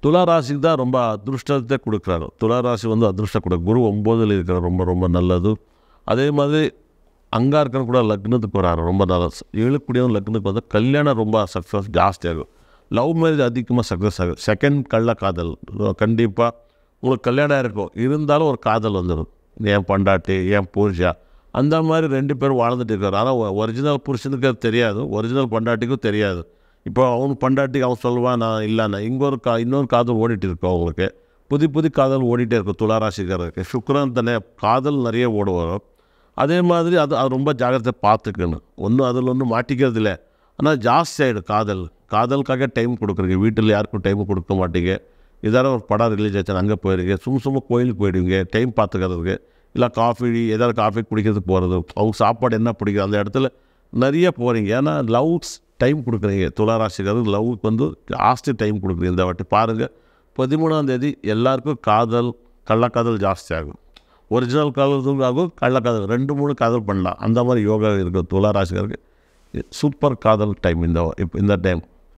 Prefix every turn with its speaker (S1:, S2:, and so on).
S1: துலா ராசிக்கு தான் ரொம்ப அதிருஷ்டத்தை கொடுக்குறாரு. துலா ராசி வந்து அதிருஷ்டம் கொடுக்கும். குரு 9ல் இருக்கிற ரொம்ப ரொம்ப நல்லது. அதே மாதிரி அங்காரக்கன் கூட லக்னத்துக்கு வராரு, ரொம்ப நல்லது. 7 லக்னத்துக்கு வந்து கல்யாணம் ரொம்ப சக்ஸஸ் ஜாஸ்தியாகும். லவ் மேரேஜ் அதிகமாக சக்ஸஸ் ஆகும். செகண்ட் காதல் கண்டிப்பாக உங்களுக்கு கல்யாணம் இருக்கும், இருந்தாலும் ஒரு காதல் வந்துடும். என் பொண்டாட்டி என் புருஷா அந்த மாதிரி 2 பேரும் வாழ்ந்துட்டு இருக்காரு. ஆனால் ஒரிஜினல் புருஷனுக்கு அது தெரியாது, ஒரிஜினல் பொண்டாட்டிக்கும் தெரியாது. இப்போ அவனுக்கு பொண்டாட்டிக்கு அவன் சொல்லுவான் நான் இல்லைண்ணா. இன்னொரு காதல் ஓடிட்டு இருக்கோம் அவங்களுக்கு. புது காதல் ஓடிட்டே இருக்கும் துளாராசிக்காரருக்கு. சுக்கிரன் தானே, காதல் நிறைய ஓடுவார். அதே மாதிரி அது ரொம்ப ஜாகிரதை பார்த்துக்கணும். ஒன்றும் மாட்டிக்கிறது இல்லை. ஆனால் ஜாஸ்தி ஆகிடும் காதலுக்காக டைம் கொடுக்குறீங்க. வீட்டில் யாருக்கும் டைம் கொடுக்க மாட்டீங்க. ஏதாவது ஒரு படம் ரிலீஸ் ஆச்சுன்னா அங்கே போயிருங்க. சும்மா கோயிலுக்கு போயிடுவீங்க டைம் பார்த்துக்கிறதுக்கு. இல்லை காஃபி குடிக்கிறதுக்கு போகிறது. அவங்க சாப்பாடு என்ன பிடிக்கும் அந்த இடத்துல நிறைய போகிறீங்க. ஏன்னா லவ்ஸ் டைம் கொடுக்குறீங்க. துளாராசிக்காரருக்கு லவ்வுக்கு வந்து ஜாஸ்தி டைம் கொடுக்குறீங்க. இந்த வாட்டி பாருங்கள், 13ஆம் தேதி எல்லாருக்கும் கள்ளக்காதல் ஜாஸ்தி ஆகும். ஒரிஜினல் காதல் ஆகும், கள்ளக்காதல் 2-3 காதல் பண்ணலாம். அந்த மாதிரி யோகா இருக்குது துளாராசிக்காரருக்கு. சூப்பர் காதல் டைம் இந்த டைம்.